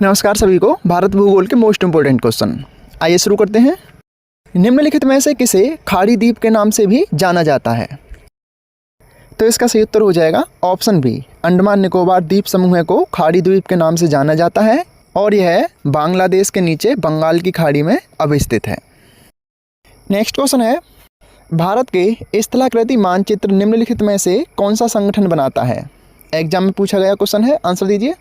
नमस्कार सभी को। भारत भूगोल के मोस्ट इंपोर्टेंट क्वेश्चन आइए शुरू करते हैं। निम्नलिखित में से किसे खाड़ी द्वीप के नाम से भी जाना जाता है? तो इसका सही उत्तर हो जाएगा ऑप्शन बी, अंडमान निकोबार द्वीप समूह को खाड़ी द्वीप के नाम से जाना जाता है और यह बांग्लादेश के नीचे बंगाल की खाड़ी में अवस्थित है। नेक्स्ट क्वेश्चन है, भारत के स्थलाकृति मानचित्र निम्नलिखित में से कौन सा संगठन बनाता है? एग्जाम में पूछा गया क्वेश्चन है, आंसर दीजिए।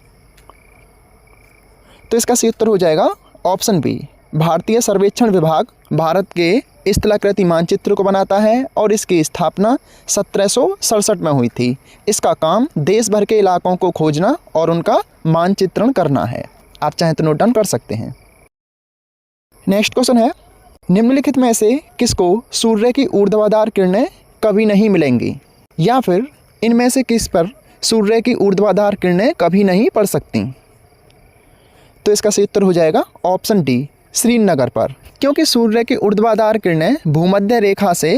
तो इसका सही उत्तर हो जाएगा ऑप्शन बी, भारतीय सर्वेक्षण विभाग भारत के स्थलाकृति मानचित्र को बनाता है और इसकी स्थापना 1767 में हुई थी। इसका काम देश भर के इलाकों को खोजना और उनका मानचित्रण करना है। आप चाहें तो नोट डाउन कर सकते हैं। नेक्स्ट क्वेश्चन है, निम्नलिखित में से किसको सूर्य की ऊर्ध्वाधर किरणें कभी नहीं मिलेंगी, या फिर इनमें से किस पर सूर्य की ऊर्ध्वाधर किरणें कभी नहीं पड़ सकती? तो इसका सही उत्तर हो जाएगा ऑप्शन डी, श्रीनगर पर, क्योंकि सूर्य की ऊर्ध्वाधर किरणें भूमध्य रेखा से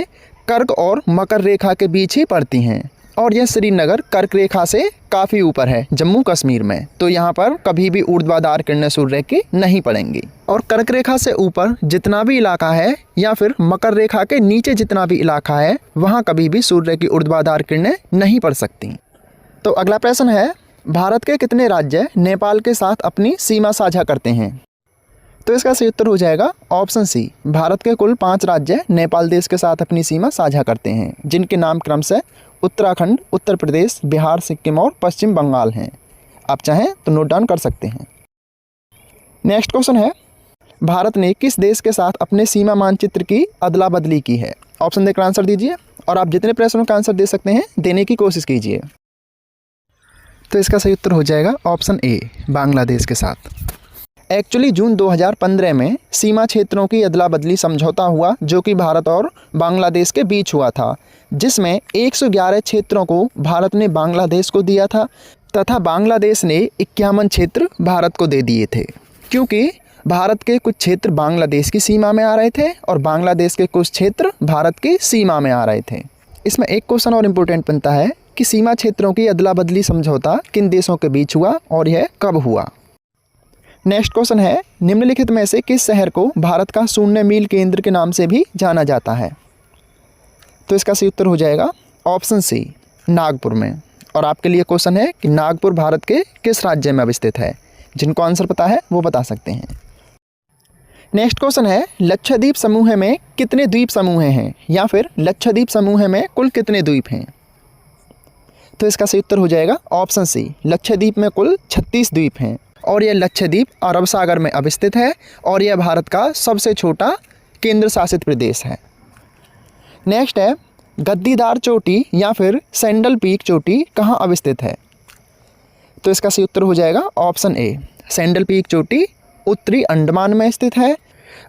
कर्क और मकर रेखा के बीच ही पड़ती हैं और यह श्रीनगर कर्क रेखा से काफ़ी ऊपर है जम्मू कश्मीर में, तो यहाँ पर कभी भी ऊर्ध्वाधर किरणें सूर्य की नहीं पड़ेंगी। और कर्क रेखा से ऊपर जितना भी इलाका है या फिर मकर रेखा के नीचे जितना भी इलाका है वहाँ कभी भी सूर्य की ऊर्ध्वाधर किरणें नहीं पड़ सकती। तो अगला प्रश्न है, भारत के कितने राज्य नेपाल के साथ अपनी सीमा साझा करते हैं? तो इसका सही उत्तर हो जाएगा ऑप्शन सी, भारत के कुल 5 राज्य नेपाल देश के साथ अपनी सीमा साझा करते हैं, जिनके नाम क्रमशः उत्तराखंड, उत्तर प्रदेश, बिहार, सिक्किम और पश्चिम बंगाल हैं। आप चाहें तो नोट डाउन कर सकते हैं। नेक्स्ट क्वेश्चन है, भारत ने किस देश के साथ अपने सीमा मानचित्र की अदला बदली की है? ऑप्शन देकर आंसर दीजिए और आप जितने प्रश्नों का आंसर दे सकते हैं देने की कोशिश कीजिए। तो इसका सही उत्तर हो जाएगा ऑप्शन ए, बांग्लादेश के साथ। एक्चुअली जून 2015 में सीमा क्षेत्रों की अदला बदली समझौता हुआ जो कि भारत और बांग्लादेश के बीच हुआ था, जिसमें 111 क्षेत्रों को भारत ने बांग्लादेश को दिया था तथा बांग्लादेश ने 51 क्षेत्र भारत को दे दिए थे, क्योंकि भारत के कुछ क्षेत्र बांग्लादेश की सीमा में आ रहे थे और बांग्लादेश के कुछ क्षेत्र भारत की सीमा में आ रहे थे। इसमें एक क्वेश्चन और इम्पोर्टेंट बनता है कि सीमा क्षेत्रों की अदला बदली समझौता किन देशों के बीच हुआ और यह कब हुआ? नेक्स्ट क्वेश्चन है, निम्नलिखित में से किस शहर को भारत का शून्य मील केंद्र के नाम से भी जाना जाता है? तो इसका सही उत्तर हो जाएगा ऑप्शन सी, नागपुर में। और आपके लिए क्वेश्चन है कि नागपुर भारत के किस राज्य में अवस्थित है? जिनको आंसर पता है वो बता सकते हैं। नेक्स्ट क्वेश्चन है, लक्षद्वीप समूह में कितने द्वीप समूह हैं, या फिर लक्षद्वीप समूह में कुल कितने द्वीप हैं? तो इसका सही उत्तर हो जाएगा ऑप्शन सी, लक्षद्वीप में कुल 36 द्वीप हैं और यह लक्षद्वीप अरब सागर में अवस्थित है और यह भारत का सबसे छोटा केंद्र शासित प्रदेश है। नेक्स्ट है, गद्दीदार चोटी या फिर सैंडल पीक चोटी कहाँ अवस्थित है? तो इसका सही उत्तर हो जाएगा ऑप्शन ए, सैंडल पीक चोटी उत्तरी अंडमान में स्थित है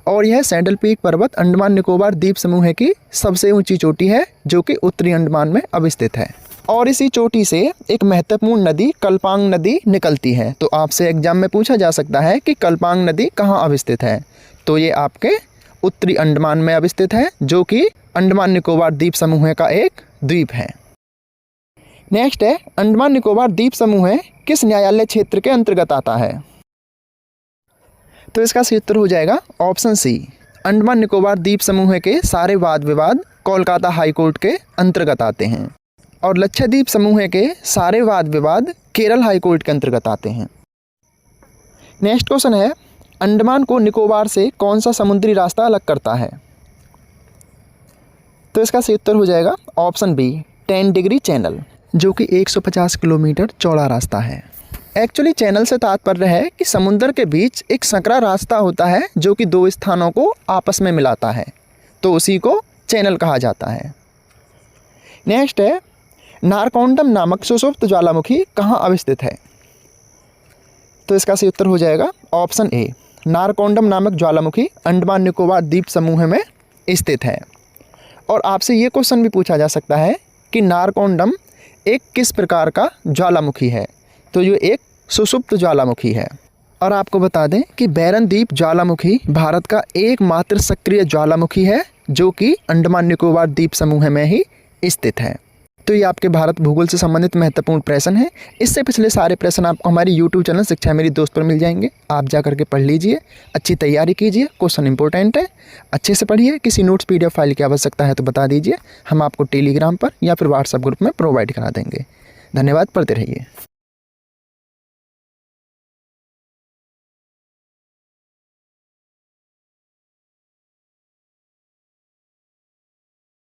और यह सैंडल पीक पर्वत अंडमान निकोबार द्वीप समूह की सबसे ऊंची चोटी है जो कि उत्तरी अंडमान में अवस्थित है। और इसी चोटी से एक महत्वपूर्ण नदी कल्पांग नदी निकलती है। तो आपसे एग्जाम में पूछा जा सकता है कि कल्पांग नदी कहाँ अवस्थित है? तो ये आपके उत्तरी अंडमान में अवस्थित है जो कि अंडमान निकोबार द्वीप समूह का एक द्वीप है। नेक्स्ट है, अंडमान निकोबार द्वीप समूह किस न्यायालय क्षेत्र के अंतर्गत आता है? तो इसका सही उत्तर हो जाएगा ऑप्शन सी, अंडमान निकोबार द्वीप समूह के सारे वाद विवाद कोलकाता हाईकोर्ट के अंतर्गत आते हैं और लक्षद्वीप समूह के सारे वाद विवाद केरल हाईकोर्ट के अंतर्गत आते हैं। नेक्स्ट क्वेश्चन है, अंडमान को निकोबार से कौन सा समुद्री रास्ता अलग करता है? तो इसका सही उत्तर हो जाएगा ऑप्शन बी, 10 डिग्री चैनल, जो कि 150 किलोमीटर चौड़ा रास्ता है। एक्चुअली चैनल से तात्पर्य है कि समुद्र के बीच एक संकरा रास्ता होता है जो कि 2 स्थानों को आपस में मिलाता है, तो उसी को चैनल कहा जाता है। नेक्स्ट है, नारकोंडम नामक सुषुप्त ज्वालामुखी कहाँ अवस्थित है? तो इसका सही उत्तर हो जाएगा ऑप्शन ए, नारकोंडम नामक ज्वालामुखी अंडमान निकोबार द्वीप समूह में स्थित है। और आपसे ये क्वेश्चन भी पूछा जा सकता है कि नारकोंडम एक किस प्रकार का ज्वालामुखी है? तो ये एक सुषुप्त ज्वालामुखी है। और आपको बता दें कि बैरन द्वीप ज्वालामुखी भारत का एकमात्र सक्रिय ज्वालामुखी है जो कि अंडमान निकोबार द्वीप समूह में ही स्थित है। तो ये आपके भारत भूगोल से संबंधित महत्वपूर्ण प्रश्न है। इससे पिछले सारे प्रश्न आपको हमारी यूट्यूब चैनल शिक्षा मेरी दोस्त पर मिल जाएंगे। आप जा करके पढ़ लीजिए, अच्छी तैयारी कीजिए, क्वेश्चन इंपॉर्टेंट है, अच्छे से पढ़िए। किसी नोट्स PDF फाइल की आवश्यकता है तो बता दीजिए, हम आपको टेलीग्राम पर या फिर व्हाट्सएप ग्रुप में प्रोवाइड करा देंगे। धन्यवाद, पढ़ते रहिए।